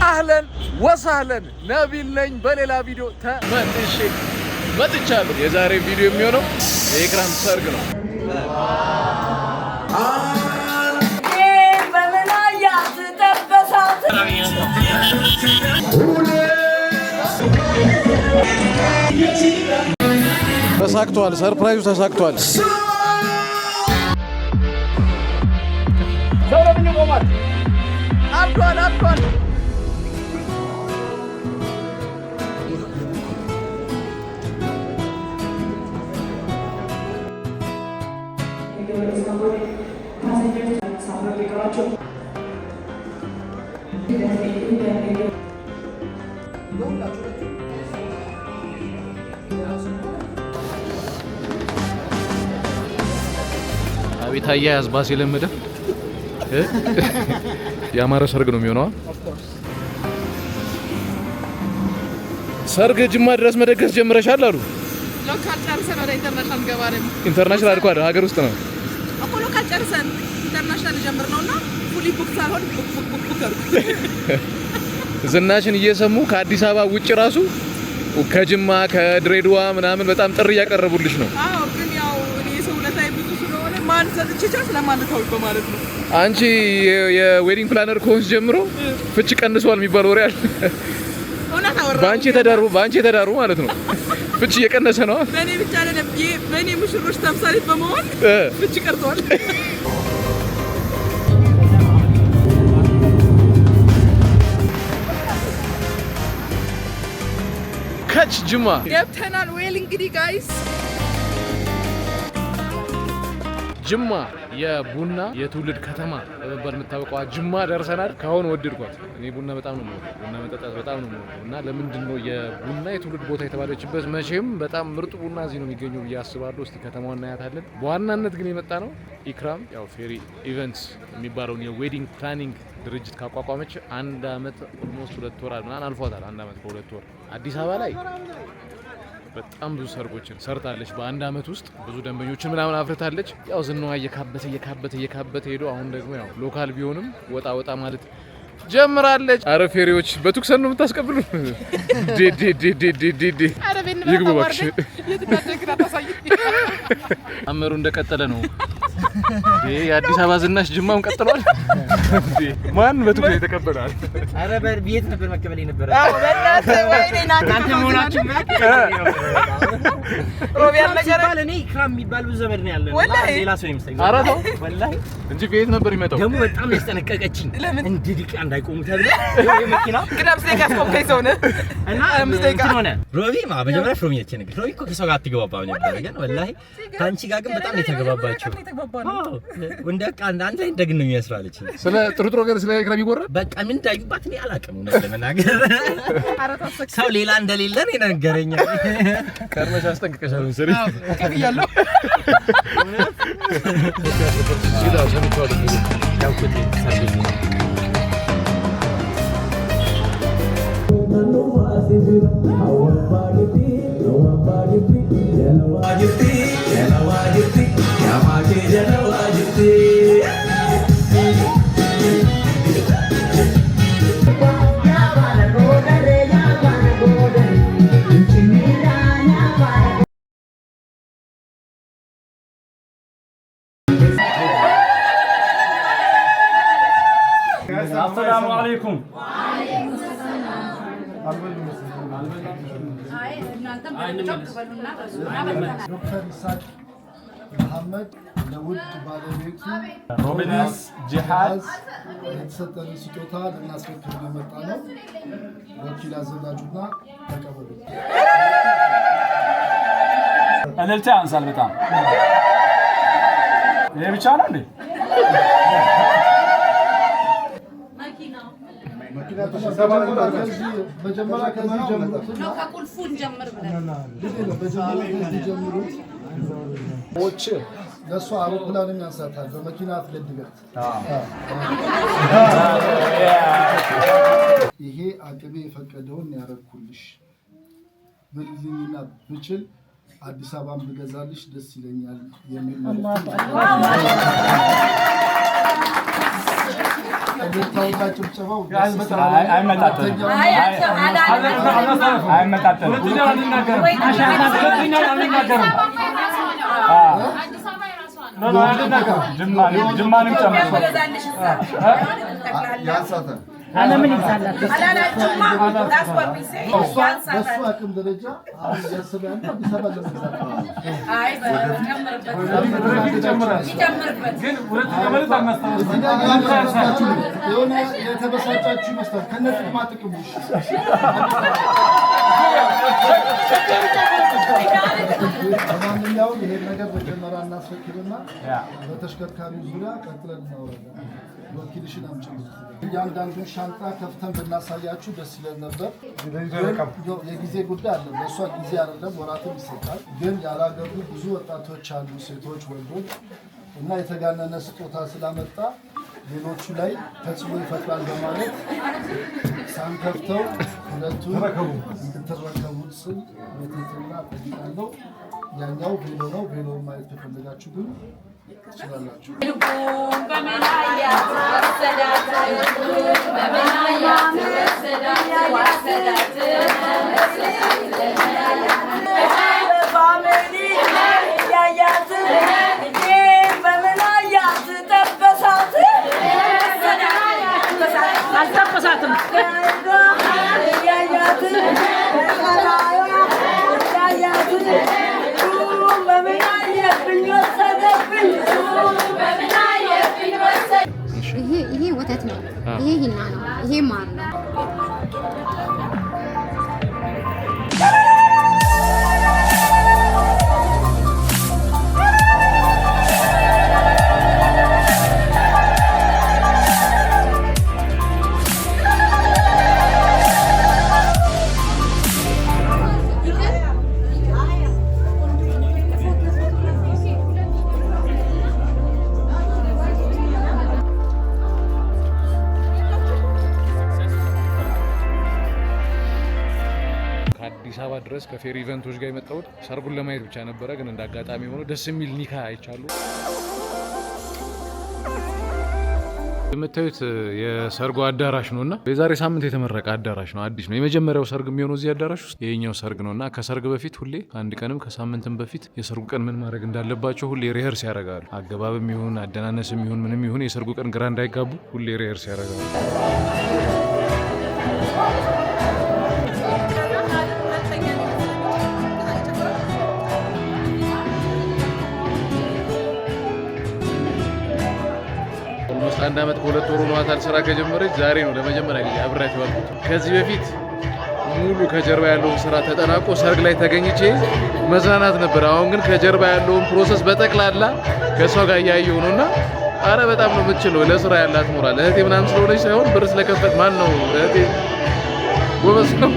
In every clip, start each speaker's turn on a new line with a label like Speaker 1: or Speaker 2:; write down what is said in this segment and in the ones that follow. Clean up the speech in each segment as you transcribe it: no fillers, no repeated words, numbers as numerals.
Speaker 1: አህለን ወሳህለን ነቢል ነኝ በሌላ ቪዲዮ መጥቻለሁ። የዛሬ ቪዲዮ የሚሆነው የኢክራም ሰርግ ነው። ተሳክቷል። ሰርፕራይዙ ተሳክቷል። አልኳል አቤት አያያዝ ባስ የለመደ ያማረ ሰርግ ነው የሚሆነው። ሰርግ ጅማ ድረስ መደገስ ጀምረሻል አሉ።
Speaker 2: ሎካል ጨርሰን ወደ ኢንተርናሽናል ገባለን።
Speaker 1: ኢንተርናሽናል አድርጓ ሀገር ውስጥ ነው
Speaker 2: እኮ ሎካል ጨርሰን ኢንተርናሽናል ጀምር ነውና ፉሊ ቡክ ሳይሆን ቡክ
Speaker 1: ዝናሽን እየሰሙ ከአዲስ አበባ ውጭ ራሱ ከጅማ ከድሬዳዋ ምናምን በጣም ጥሪ እያቀረቡልሽ ነው።
Speaker 2: አዎ ግን ያው እኔ ሰው ለታይ ብዙ ስለሆነ ማን ሰጥቼቻት ስለማለታው ማለት ነው።
Speaker 1: አንቺ የዌዲንግ ፕላነር ኮንስ ጀምሮ ፍቺ ቀንሷል የሚባል ወሬ አለ።
Speaker 2: እውነት አወራ
Speaker 1: ባንቺ ተዳሩ ማለት ነው። ፍቺ እየቀነሰ ነው።
Speaker 2: በእኔ ብቻ አይደለም በእኔ ሙሽሮች ተምሳሌት በመሆን ፍቺ ቀርቷል። ከች ጅማ ገብተናል። ዌል እንግዲህ ጋይስ
Speaker 1: ጅማ የቡና የትውልድ ከተማ በመባል የምታወቀው ጅማ ደርሰናል። ካሁን ወድድኳት። እኔ ቡና በጣም ነው የምወደው፣ ቡና መጠጣት በጣም ነው የምወደው እና ለምንድን ነው የቡና የትውልድ ቦታ የተባለችበት? መቼም በጣም ምርጡ ቡና እዚህ ነው የሚገኘው ብዬ አስባለሁ። እስቲ ከተማዋን እናያታለን። በዋናነት ግን የመጣ ነው ኢክራም ያው ፌሪ ኢቨንትስ የሚባለውን የዌዲንግ ፕላኒንግ ድርጅት ካቋቋመች 1 አመት ኦልሞስት 2 ወር ምናምን አልፏታል። 1 አመት ከ2 ወር አዲስ አበባ ላይ በጣም ብዙ ሰርጎችን ሰርታለች። በ1 አመት ውስጥ ብዙ ደንበኞችን ምናምን አፍርታለች። ያው ዝናዋ እየካበተ ሄዶ አሁን ደግሞ ያው ሎካል ቢሆንም ወጣ ማለት ጀምራለች። አረ ፌሪዎች በቱክሰን ነው የምታስቀብሉ? ይግቡ እባክሽ። አመሩ እንደቀጠለ ነው። የአዲስ አበባ ዝናሽ ጅማውን ቀጥሏል። ማን በቱክሰን የተቀበላል?
Speaker 3: አረ በቤት ነበር መቀበል ነበር።
Speaker 2: እናንተ
Speaker 3: ሆናችሁ
Speaker 2: ሮቢያን መጀመሪያ
Speaker 3: እኔ ኢክራም የሚባል ብዙ ዘመድ ነው ያለው። ሌላ ሰው ይመስለኛል።
Speaker 1: ኧረ ተው
Speaker 3: ወላሂ
Speaker 1: እንጂ ቤት ነበር ይመጣው።
Speaker 3: ደግሞ በጣም ያስጠነቀቀችኝ እንደ ዲቃ እንዳይቆሙ ተብሎ የመኪና
Speaker 2: ግዳም ስቴክ ያስቆምከኝ ሰው ነህ
Speaker 3: እና ምስቴክ ሆነ። ሮቢ መጀመሪያ ፍሮም ያቺ ነገር ሮቢ እኮ ከሰው ጋር አትገባባው ነበር፣ ግን ወላሂ ካንቺ ጋር ግን በጣም የተገባባችሁ። ወንደ ቃል አንተ እንደግን ነው የሚያስራለች።
Speaker 1: ስለ ጥሩ ነገር ስለ ኢክራም ይወራል።
Speaker 3: በቃ ምን እንዳይባት እኔ አላውቅም ነው ለመናገር። ሰው ሌላ እንደሌለ ነው የነገረኝ።
Speaker 1: ከርመሽ አስጠንቅቀሻል መሰለኝ።
Speaker 2: ከብያለሁ።
Speaker 1: ሲዳ ሰምቷል።
Speaker 3: ያው ኮቴ ሳይዝ
Speaker 4: السلام عليكم.
Speaker 5: ዶክተር ኢሳቅ መሐመድ ለውድ ባለቤቱ
Speaker 4: ሮቢንስ ጂሃዝ
Speaker 5: የተሰጠን ስጦታ ልናስረክብ የመጣ ነው። ወኪል አዘጋጁና ተቀበሉ።
Speaker 4: እልልታ ያንሳል በጣም። ይሄ ብቻ ነው እንዴ?
Speaker 5: መጀመሪያ ከዚህ ጀምሩት
Speaker 2: ነው ከቁልፉን ጀምር ብለን
Speaker 5: ጀምሩት። ኦች ለሷ አውሮፕላንም ያንሳታል። በመኪና አትገድበት። ይሄ አቅቤ የፈቀደውን ያረኩልሽ ብልኝና ብችል አዲስ አበባን ብገዛልሽ ደስ ይለኛል የሚል
Speaker 6: أنا من الزلة.
Speaker 2: أنا جمعة. That's what we say.
Speaker 5: በሱ አቅም ደረጃ ያሰባል በሰባለ
Speaker 2: አይ ይጨምርበት ግን ሁለት ከመለጣ
Speaker 5: ማስተዋወቃችሁ የሆነ የተበሳጫችሁ ይመስላል ከነጥቅማ ጥቅሙ ማንኛውም ይሄ ነገር በጀመራ እናስፈክርና በተሽከርካሪው ዙሪያ ቀጥለን እናወራለን ወኪልሽን አምጪልኝ እያንዳንዱን ሻንጣ ከፍተን ብናሳያችሁ ደስ ይለን ነበር የጊዜ ጉዳይ አለ ለሷ ጊዜ አይደለም ወራትም ይሰጣል ግን ያላገቡ ብዙ ወጣቶች አሉ ሴቶች ወንዶች እና የተጋነነ ስጦታ ስላመጣ ሌሎቹ ላይ ተጽዕኖ ይፈጥራል በማለት ሳንከፍተው ሁለቱን እንድትረከቡት ስል በትህትና እጠይቃለሁ ያኛው ቬሎ ነው ቬሎ ማየት ከፈለጋችሁ ግን ትችላላችሁ
Speaker 6: አልተቆሳትም
Speaker 7: ይሄ ወተት ነው ይሄ ሂና ነው ይሄ ማር ነው
Speaker 1: አዲስ አበባ ድረስ ከፌሪ ኢቨንቶች ጋር የመጣሁት ሰርጉን ለማየት ብቻ ነበረ ግን እንዳጋጣሚ ሆኖ ደስ የሚል ኒካ አይቻሉ የምታዩት የሰርጉ አዳራሽ ነውና የዛሬ ሳምንት የተመረቀ አዳራሽ ነው አዲስ ነው የመጀመሪያው ሰርግ የሚሆነው እዚህ አዳራሽ ውስጥ ይሄኛው ሰርግ ነውና ከሰርግ በፊት ሁሌ አንድ ቀንም ከሳምንትም በፊት የሰርጉ ቀን ምን ማድረግ እንዳለባቸው ሁሌ ሪሄርስ ያደርጋሉ አገባብም ይሁን አደናነስም ይሁን ምንም ይሁን የሰርጉ ቀን ግራ እንዳይጋቡ ሁሌ ሪሄርስ ያደርጋሉ አንድ አመት በሁለት ወር ሆኗታል ስራ ከጀመረች ዛሬ ነው ለመጀመሪያ ጊዜ አብራች ባልኩት ከዚህ በፊት ሙሉ ከጀርባ ያለውን ስራ ተጠናቆ ሰርግ ላይ ተገኝቼ መዝናናት ነበር አሁን ግን ከጀርባ ያለውን ፕሮሰስ በጠቅላላ ከሷ ጋር ያያየው ነውና አረ በጣም ነው የምትችለው ለስራ ያላት ሞራል እህቴ ምናምን ስለሆነች ሳይሆን ብር ስለከፈት ማን ነው እህቴ ጎበዝ ነው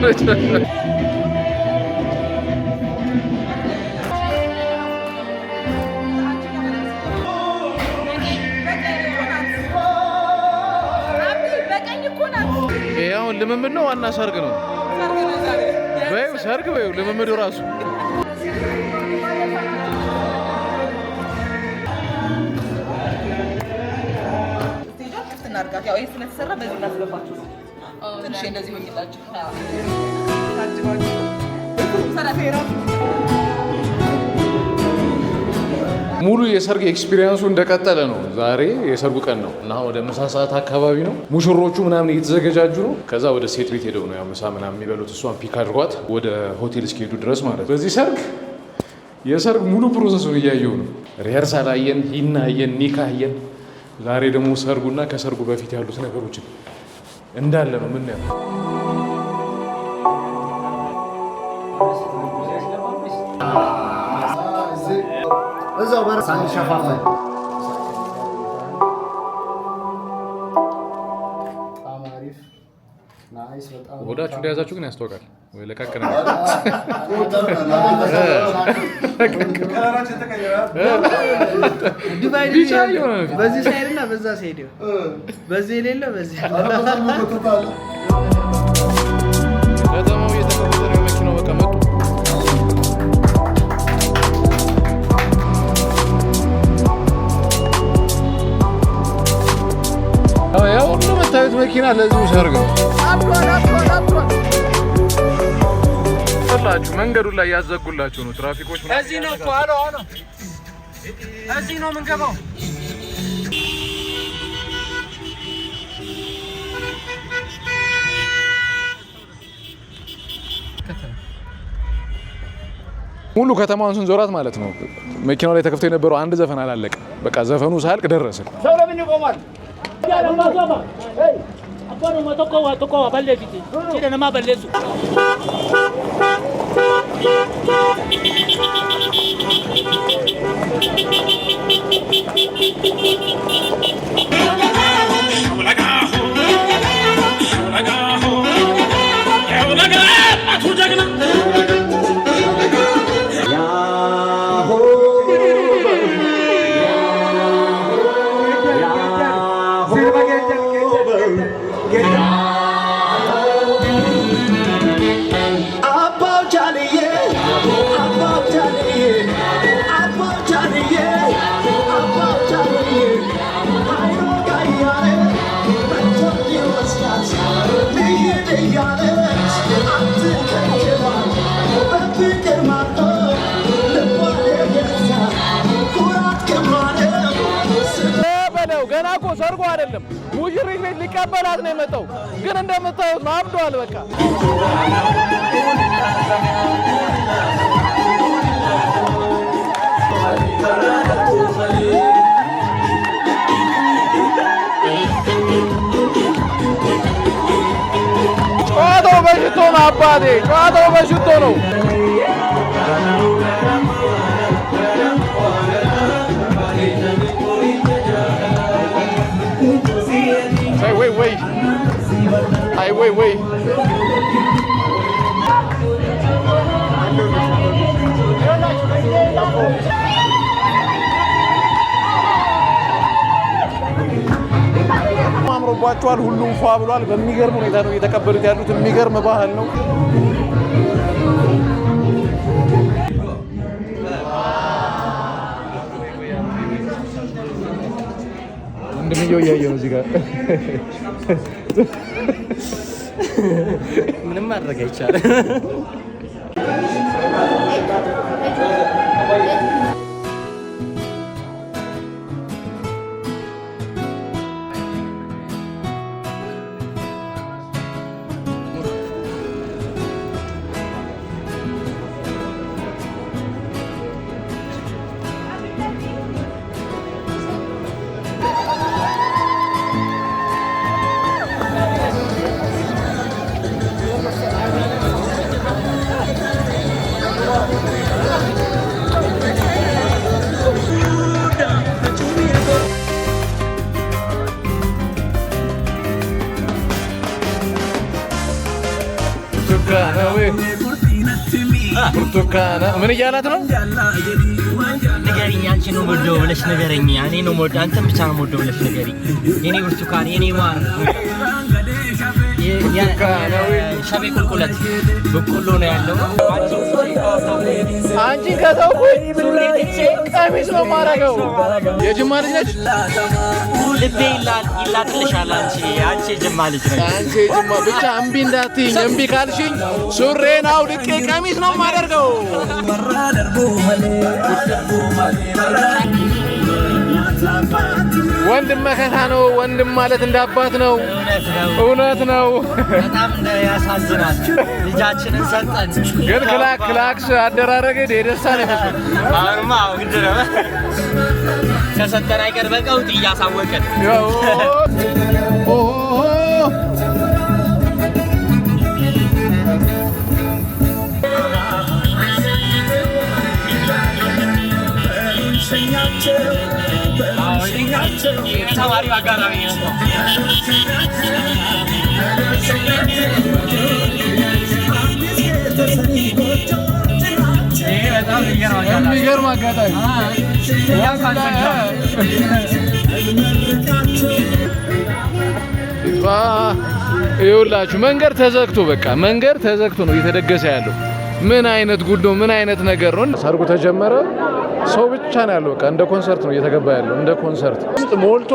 Speaker 1: ልምምድ ነው ዋና ሰርግ ነው በይው ሰርግ በይው ልምምዱ ራሱ
Speaker 2: እናርጋት ያው ይሄ ስለተሰራ በዚህ እናስገባችሁ ትንሽ እንደዚህ ሆኝላችሁ
Speaker 1: ሙሉ የሰርግ ኤክስፒሪየንሱ እንደቀጠለ ነው ዛሬ የሰርጉ ቀን ነው እና ወደ ምሳ ሰዓት አካባቢ ነው ሙሽሮቹ ምናምን እየተዘገጃጁ ነው ከዛ ወደ ሴት ቤት ሄደው ነው ያው ምሳ ምናምን የሚበሉት እሷን ፒክ አድርጓት ወደ ሆቴል እስኪሄዱ ድረስ ማለት ነው በዚህ ሰርግ የሰርግ ሙሉ ፕሮሰሱን እያየው ነው ሪሄርሳል አየን ሂና አየን ኒካ አየን ዛሬ ደግሞ ሰርጉና ከሰርጉ በፊት ያሉት ነገሮችን እንዳለ ነው ምን ያለው
Speaker 5: እዛው በራሳን ሸፋፈን አማሪፍ ናይስ በጣም
Speaker 1: ወዳችሁ እንደያዛችሁ ግን ያስተዋውቃል ወይ ለቀቀነ
Speaker 8: ዲቫይድ በዚህ ሳይድና በዛ ሳይድ በዚህ የሌለ በዚህ
Speaker 1: ከተማው እየተከፈተ ነው መኪናው በቃ መጡ መኪና ለዚሁ ሰርግ ነው። ሁላችሁ መንገዱን ላይ ያዘጉላችሁ ነው ትራፊኮች።
Speaker 8: እዚህ ነው እኮ አሎ እዚህ ነው የምንገባው።
Speaker 1: ሙሉ ከተማውን ስንዞራት ማለት ነው መኪናው ላይ ተከፍቶ የነበረው አንድ ዘፈን አላለቀ። በቃ ዘፈኑ ሳያልቅ ደረሰ።
Speaker 6: ሰው ለምን ይቆማል? አባኑ መተቆ ባለፊት ሲደነማ ባለሱ
Speaker 1: ገና እኮ ሰርጉ አይደለም ሙሽሪት ቤት ሊቀበላት ነው የመጣው። ግን እንደምታዩት ነው አብዷል። በቃ ጨዋታው በሽቶ ነው አባቴ፣ ጨዋታው በሽቶ ነው። ወይ አምሮባቸዋል። ሁሉም ፏ ብሏል። በሚገርም ሁኔታ ነው እየተቀበሉት ያሉት። የሚገርም ባህል ነው። እንደምየው እያየ ነው እዚህ ጋር
Speaker 3: ምንም ማድረግ አይቻልም።
Speaker 1: ብርቱካና ምን እያላት ነው?
Speaker 3: ንገሪኝ፣ አንቺ ነው የምወደው ብለሽ ንገረኝ። እኔ ነው የምወደው፣ አንተን ብቻ ነው የምወደው ብለሽ ንገሪኝ። የኔ ብርቱካን፣ የኔ ማር፣ ሸቤ ቁልቁለት በቆሎ ነው ያለው።
Speaker 1: አንቺን ከተውኩኝ ቀሚስ ነው የማደርገው። የጅማ ልጅ ነች።
Speaker 3: ልቤ ይላጥልሻል። አንቺ የጅማ ልጅ ነች።
Speaker 1: አንቺ የጅማ ብቻ እምቢ እንዳትይኝ። እምቢ ካልሽኝ ሱሬን አውልቄ ቀሚስ ነው የማደርገው። ወንድም መከታ ነው። ወንድም ማለት እንዳባት ነው። እውነት ነው።
Speaker 3: በጣም ያሳዝናል። ልጃችንን ሰጠን፣
Speaker 1: ግን ክላክስ አደራረገ ደስታ ነው የሚመስለው።
Speaker 3: አሁንማ ግድ ነው ከሰጠን አይቀር በቀውጥ እያሳወቀን ተማሪው አጋራሚ ነው።
Speaker 1: የሚገርም አጋጣሚ ይኸውላችሁ መንገድ ተዘግቶ በቃ መንገድ ተዘግቶ ነው እየተደገሰ ያለው። ምን አይነት ጉድ ነው? ምን አይነት ነገር ነው? ሰርጉ ተጀመረ። ሰው ብቻ ነው ያለው። በቃ እንደ ኮንሰርት ነው እየተገባ ያለው። እንደ ኮንሰርት ውስጥ ሞልቶ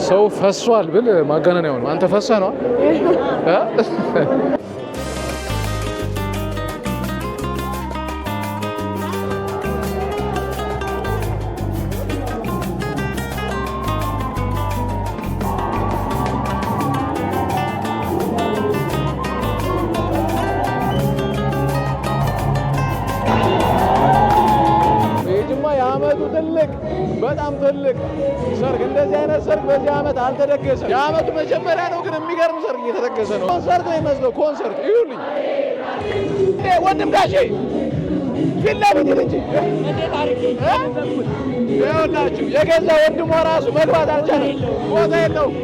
Speaker 1: ሰው ፈሷል ብል ማጋነን ነው። አንተ ፈሷ ነው በጣም ትልቅ ሰርግ እንደዚህ አይነት ሰርግ በዚህ አመት አልተደገሰም። የአመቱ መጀመሪያ ነው ግን የሚገርም ሰርግ እየተደገሰ ነው። ኮንሰርት ነው የሚመስለው። ኮንሰርት ይሁልኝ ወንድም ጋሼ ፊት ለፊት እንጂ ይኸውላችሁ የገዛ ወንድሟ ራሱ መግባት አልቻለም። ቦታ የለውም።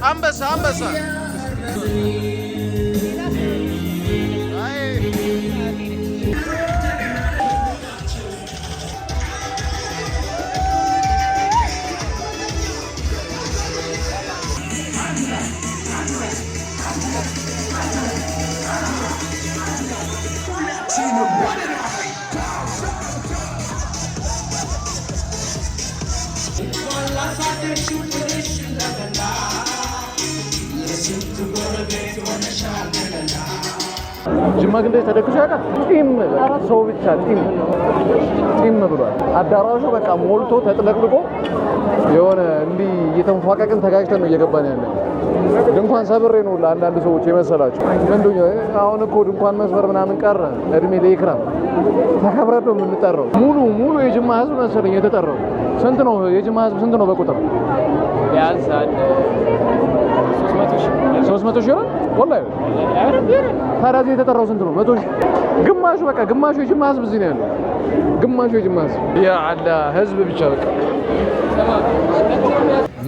Speaker 1: አንበሳ አንበሳ ጅማ ግን ተደግሶ ያውቃል። ጢም ሰው ብቻ ጢም ብሏል። አዳራሹ በቃ ሞልቶ ተጥለቅልቆ የሆነ እንዲህ እየተንፏቀቅን ተጋጭተን ነው እየገባን ያለን። ድንኳን ሰብሬ ነው ለአንዳንድ ሰዎች የመሰላቸው። ምንድነው አሁን እኮ ድንኳን መስበር ምናምን ቀረ። እድሜ ለኢክራም ተከብረን ነው የምንጠራው። ሙሉ የጅማ ህዝብ መሰለኝ የተጠራው። ስንት ነው የጅማ ህዝብ ስንት ነው በቁጥር?
Speaker 8: ቢያንስ
Speaker 1: 300 ሺህ ነው ወላሂ። ታዲያ እዚህ የተጠራው ስንት ነው? 100 ሺህ። ግማሹ በቃ ግማሹ የጅማ ህዝብ እዚህ ነው ያለው። ግማሹ የጅማ ህዝብ ያ አላህ ህዝብ ብቻ በቃ።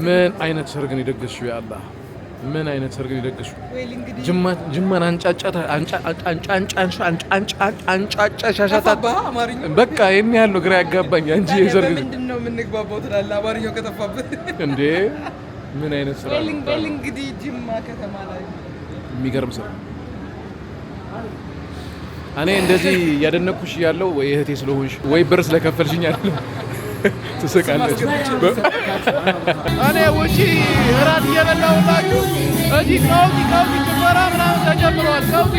Speaker 1: ምን አይነት ሰርግ ነው የደገስሽው? ያ አላህ ምን አይነት ሰርግ ነው የደገስሽው? ጅማን አንጫጫሻሻታት በቃ ይሄን ያህል ነው ግራ ያጋባኝ እንጂ የሰርግ
Speaker 8: ምንድን ነው የምንግባባው ትላለህ? አማርኛው ከጠፋብህ
Speaker 1: እንዴ ምን አይነት ስራ
Speaker 8: በል እንግዲህ ጅማ ከተማ ላይ
Speaker 1: የሚገርም ስራ። እኔ እንደዚህ ያደነኩሽ ያለው ወይ እህቴ ስለሆንሽ ወይ ብር ስለከፈልሽኝ አይደለም። ትስቃለች። እኔ ውጪ እራት እየበላሁላችሁ እዚህ ቀውጢ ጭፈራ ምናምን ተጀምረዋል። ቀውጢ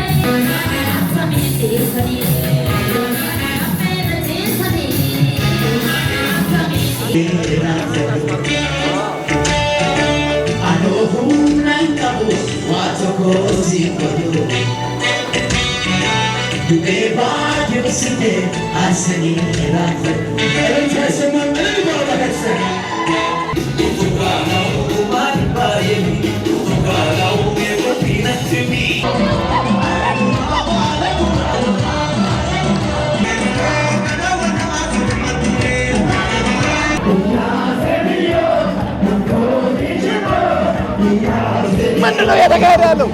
Speaker 1: ምንድን ነው እየተካሄደ ያለው?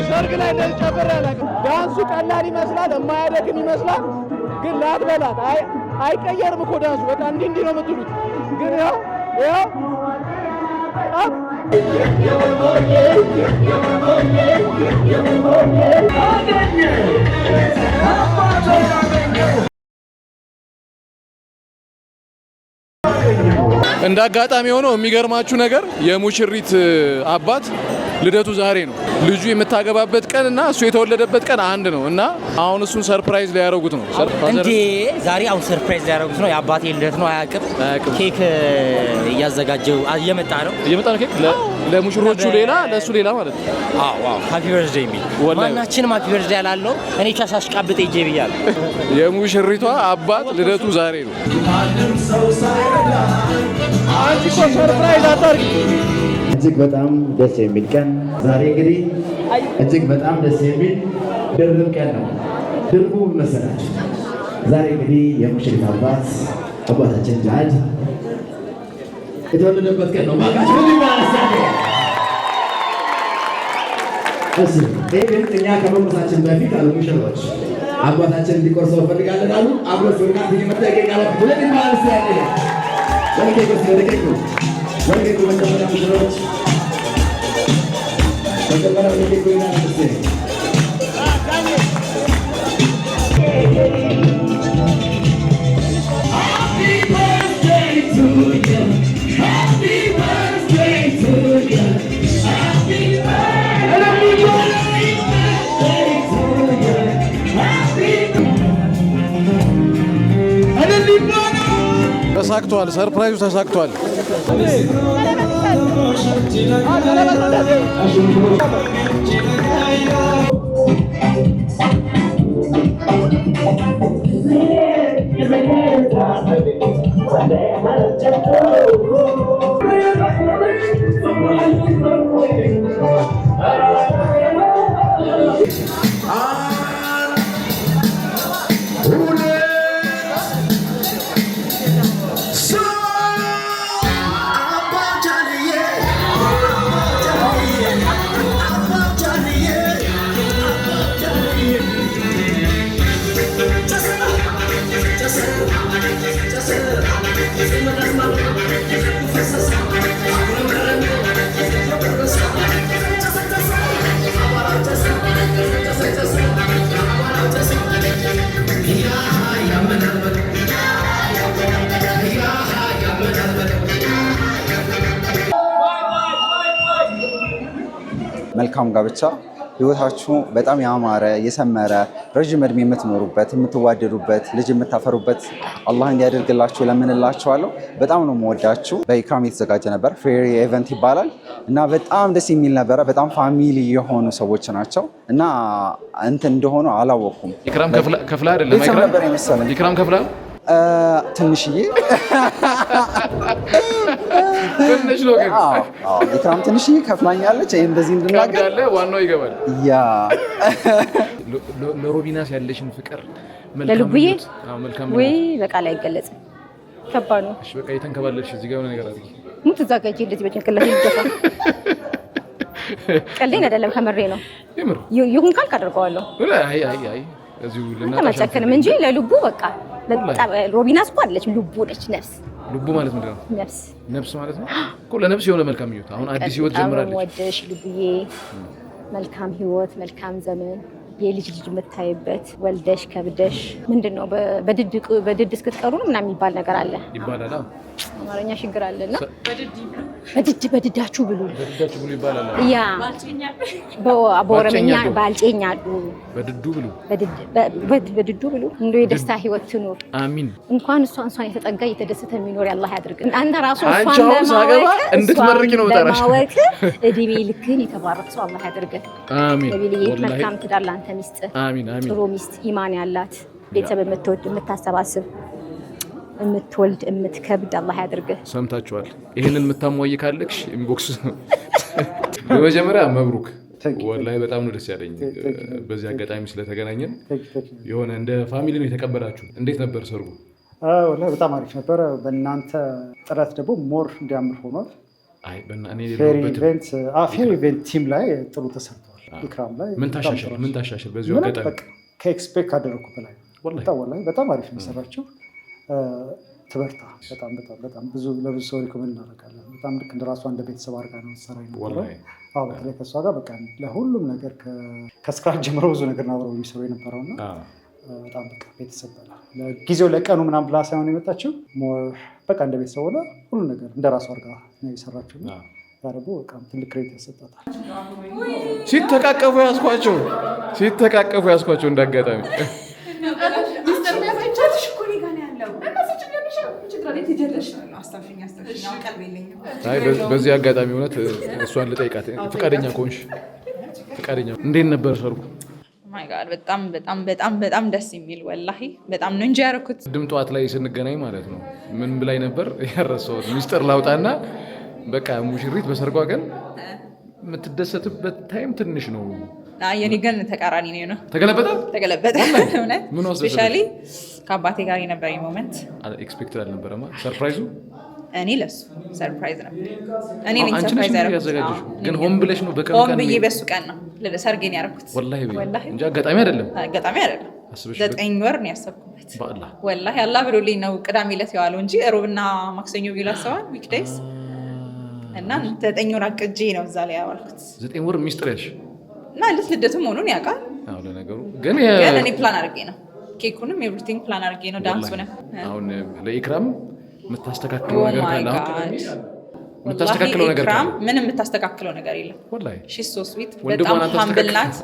Speaker 1: ሰርግ ላይ እንደዚህ ጨፍሬ አላውቅም። ዳንሱ ቀላል ይመስላል፣ የማያደክም ይመስላል፣ ግን ላትበላት አይቀየርም እኮ ዳንሱ። በቃ እንዲህ ነው የምትሉት፣ ግን ያው እንደ አጋጣሚ ሆኖ የሚገርማችሁ ነገር የሙሽሪት አባት ልደቱ ዛሬ ነው። ልጁ የምታገባበት ቀን እና እሱ የተወለደበት ቀን አንድ ነው እና አሁን እሱን ሰርፕራይዝ ሊያደርጉት ነው።
Speaker 3: እንዴ ዛሬ አሁን ሰርፕራይዝ ሊያደርጉት ነው። የአባቴ ልደት ነው። አያውቅም። ኬክ እያዘጋጀው እየመጣ ነው ኬክ
Speaker 1: ለሙሽሮቹ ሌላ ለሱ ሌላ ማለት ነው።
Speaker 3: ዋው ሃፒ በርዝዴይ ሚል ማናችንም ሃፒ በርዝዴይ ያላለው እኔ ቻሳሽቃብጥ እጄ ብያለሁ።
Speaker 1: የሙሽሪቷ አባት ልደቱ ዛሬ ነው።
Speaker 6: አንቺ እኮ ሰርፕራይዝ አታርጊ።
Speaker 9: እጅግ በጣም ደስ የሚል ቀን ዛሬ እንግዲህ እጅግ በጣም ደስ የሚል ድርብ ቀን ነው። ድርቡ መሰላችሁ ዛሬ እንግዲህ የሙሽሪት አባት አባታችን ጃድ የተወለደበት ቀን ነው። ማጋችሁ ግን እኛ ከመቆሳችን በፊት አሉ ሙሽሮች አባታችን እንዲቆርሰው እንፈልጋለን አሉ። አብሮት ወርቃት እየመጣ ይቀርባል። ሁለት ማለት ያለ ወልጌ መጀመሪያ ሙሽሮች መጀመሪያ ወልጌ ይናል
Speaker 1: ተሳክቷል። ሰርፕራይዙ ተሳክቷል።
Speaker 10: መልካም ጋብቻ ህይወታችሁ በጣም ያማረ የሰመረ ረጅም እድሜ የምትኖሩበት የምትዋደዱበት ልጅ የምታፈሩበት አላህ እንዲያደርግላችሁ ለምንላችኋለሁ። በጣም ነው የምወዳችሁ። በኢክራም የተዘጋጀ ነበር። ፌሪ ኢቨንት ይባላል እና በጣም ደስ የሚል ነበረ። በጣም ፋሚሊ የሆኑ ሰዎች ናቸው እና እንትን እንደሆኑ አላወኩም።
Speaker 1: ኢክራም ከፍላ አይደለም
Speaker 10: ነበር የመሰለኝ።
Speaker 1: ኢክራም ከፍላ
Speaker 10: ትንሽዬ
Speaker 1: ትንሽ ነው ግን
Speaker 10: ኢክራም ትንሽዬ ከፍላኛለች። እንደዚህ እንድናገር
Speaker 1: ዋናው ይገባል።
Speaker 10: ያ
Speaker 1: ለሮቢናስ ያለሽን ፍቅር
Speaker 7: ለልቡዬ
Speaker 1: መልካም
Speaker 7: ወይ በቃል አይገለጽም። ከባድ ነው።
Speaker 1: እሺ በቃ የተንከባለልሽ እዚህ ጋር ነገር አድርጊ።
Speaker 7: ምን ተዛጋጅ እንደዚህ በጭንቅላት ይደፋ ቀልዴን አይደለም ከምሬ ነው። ይሁን ካልክ አደርገዋለሁ።
Speaker 1: አይ እዚሁ
Speaker 7: ለማጨከንም እንጂ ለልቡ በቃ በጣም ሮቢናስ እኮ አይደለች ልቡ ነች። ነፍስ
Speaker 1: ልቡ ማለት ምንድን ነው? ነፍስ ማለት ነው እኮ ለነፍስ የሆነ መልካም ህይወት። አሁን አዲስ ህይወት ጀምራለች።
Speaker 7: ወደሽ ልቡዬ መልካም ህይወት መልካም ዘመን የልጅ ልጅ የምታይበት ወልደሽ ከብደሽ ምንድነው በድድ እስክትቀሩ ነው ምናምን የሚባል ነገር አለ
Speaker 1: ይባላል።
Speaker 7: አማርኛ ችግር አለና በድዳችሁ ብሉ
Speaker 1: ይባላል።
Speaker 7: ያ በኦሮምኛ ባልጨኛ በድዱ ብሉ እንደው የደስታ ህይወት ትኑር።
Speaker 1: አሚን።
Speaker 7: እንኳን እሷን የተጠጋ የተደሰተ የሚኖር ያላህ ያድርግ። አንተ ራሱ
Speaker 1: እሷን ሳገባ እንድትመርቂ ነው መጣራሽ።
Speaker 7: ማወቅ እድሜ ልክን የተባረክ ሰው አላህ ያድርግ።
Speaker 1: አሚን።
Speaker 7: ነብይዬ መልካም ትዳር ላንተ ሚስጥ።
Speaker 1: አሚን አሚን።
Speaker 7: ጥሩ ሚስት ኢማን ያላት ቤተሰብ የምትወድ የምታሰባስብ የምትወልድ የምትከብድ አላህ ያድርግህ።
Speaker 1: ሰምታችኋል። ይሄንን የምታሟይ ካለክሽ ኢንቦክስ። በመጀመሪያ መብሩክ ወላሂ በጣም ነው ደስ ያለኝ በዚህ አጋጣሚ ስለተገናኘን። የሆነ እንደ ፋሚሊ ነው የተቀበላችሁ። እንዴት ነበር ሰርጉ?
Speaker 5: ወላሂ በጣም አሪፍ ነበር። በእናንተ ጥረት ደግሞ ሞር እንዲያምር ሆኗል።
Speaker 1: አይ
Speaker 5: ፌሪ ኢቨንት ቲም ላይ ጥሩ ተሰርቷል። ኢክራም ላይ
Speaker 1: ምን ታሻሽል በዚሁ አጋጣሚ
Speaker 5: ከኤክስፔክት ካደረኩ በላይ ወላሂ በጣም አሪፍ ነው የሰራችው። ትበርታ። በጣም ብዙ ለብዙ ሰው ሪኮመንድ እናደርጋለን። በጣም ልክ እንደ ራሷ እንደ ቤተሰብ አድርጋ ነው ሰራ የነበረው። በተለይ ከእሷ ጋር በቃ ለሁሉም ነገር ከስክራች ጀምሮ ብዙ ነገር አብረው የሚሰሩ የነበረውና
Speaker 11: በጣም በቃ ቤተሰብ በላ ለጊዜው ለቀኑ ምናምን ብላ ሳይሆን የመጣችው ሞር በቃ እንደ ቤተሰብ ሆነ ሁሉ ነገር እንደ ራሱ አድርጋ ነው የሰራችው። ያረቡ በቃ ትልቅ ክሬት ያሰጣታል።
Speaker 1: ሲተቃቀፉ ያስኳቸው እንዳጋጣሚ በዚህ አጋጣሚ እውነት እሷን ልጠይቃት ፍቃደኛ ከሆንሽ ፍቃደኛ። እንዴት ነበር ሰርጉ?
Speaker 12: ማይ ጋድ በጣም በጣም በጣም በጣም ደስ የሚል ወላሂ በጣም ነው እንጂ ያደረኩት።
Speaker 1: ድም ጠዋት ላይ ስንገናኝ ማለት ነው ምን ብላኝ ነበር ያረሳሁት ሚስጥር ላውጣና በቃ ሙሽሪት በሰርጓ ቀን የምትደሰትበት ታይም ትንሽ ነው።
Speaker 12: የኔ ግን ተቃራኒ ነው። ተገለበጠ እውነት ስፔሻሊ ከአባቴ ጋር የነበረኝ ሞመንት
Speaker 1: ኤክስፔክትድ አልነበረማ። ሰርፕራይዙ
Speaker 12: እኔ ለሱ ሰርፕራይዝ ነበር። እኔ ነኝ ሰርፕራይዝ ያደረኩት ግን ሆን ብለሽ ነው በቀን ሆን ብዬ በሱ ቀን ነው ሰርጌን ያደረኩት
Speaker 1: ወላሂ እንጂ አጋጣሚ አይደለም።
Speaker 12: 9 ወር ነው ያሰብኩበት ወላሂ አላህ ብሎልኝ ነው ቅዳሜ ዕለት የዋለው እንጂ ሮብና ማክሰኞ ቢላ ሰዋል ዊክዴይስ እና 9 ወር አቅጄ ነው እዛ ላይ ያዋልኩት።
Speaker 1: 9 ወር ሚስጥር ያልሽ
Speaker 12: እና ልደቱ መሆኑን ያውቃል።
Speaker 1: አዎ ለነገሩ ግን
Speaker 12: እኔ ፕላን አድርጌ ነው ኬኩንም ኤቭሪቲንግ ፕላን አድርጌ ነው ዳንሱንም። አሁን
Speaker 1: ለኢክራም የምታስተካክለው ነገር ካለ የምታስተካክለው ነገር ካለ
Speaker 12: ምንም የምታስተካክለው ነገር የለም ወላሂ ሺ ሶ ስዊት
Speaker 1: በጣም
Speaker 12: ሃምብል ናት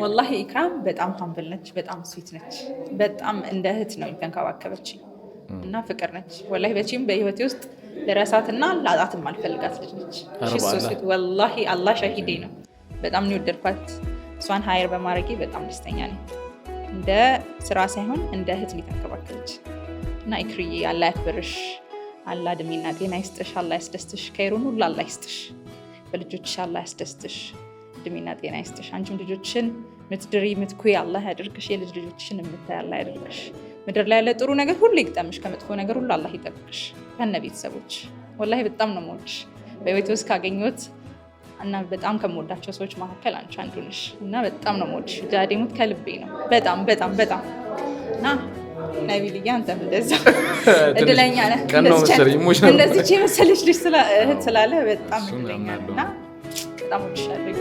Speaker 12: ወላሂ ኢክራም በጣም ሃምብል ነች፣ በጣም ስዊት ነች፣ በጣም እንደ እህት ነው የተንከባከበችኝ እና ፍቅር ነች ወላሂ። በቺም በህይወቴ ውስጥ ልረሳትና ላጣትም አልፈልጋት ልጅ ነች። ሺ ሶ ስዊት ወላሂ አላህ ሻሂዴ ነው። በጣም ነው የወደድኳት። እሷን ሃየር በማድረጌ በጣም ደስተኛ ነኝ። እንደ ስራ ሳይሆን እንደ እህት ሊተንከባከበች እና ኢክሪዬ አላህ ያክብርሽ፣ አላህ እድሜና ጤና ይስጥሽ፣ አላህ ያስደስትሽ፣ ከይሩን ሁሉ አላህ ይስጥሽ፣ በልጆችሽ አላህ ያስደስትሽ፣ እድሜና ጤና ይስጥሽ። አንቺም ልጆችሽን ምትድሪ ምትኩይ አላህ ያድርግሽ፣ የልጅ ልጆችሽን የምታይ አላህ ያድርግሽ። ምድር ላይ ያለ ጥሩ ነገር ሁሉ ይግጠምሽ፣ ከመጥፎ ነገር ሁሉ አላህ ይጠብቅሽ ከነ ቤተሰቦች። ወላሂ በጣም ነው የምወድሽ። በቤት ውስጥ ካገኘሁት እና በጣም ከምወዳቸው ሰዎች መካከል አንቺ አንዱ ነሽ እና በጣም ነው የምወድሽ። ጃዴሙት ከልቤ ነው በጣም በጣም በጣም እና ነቢልያ አንተም እንደዚያ እድለኛ ነህ። እንደዚች የመሰለች ልጅ እህት ስላለ በጣም እድለኛ እና በጣም ወድሻለሁ።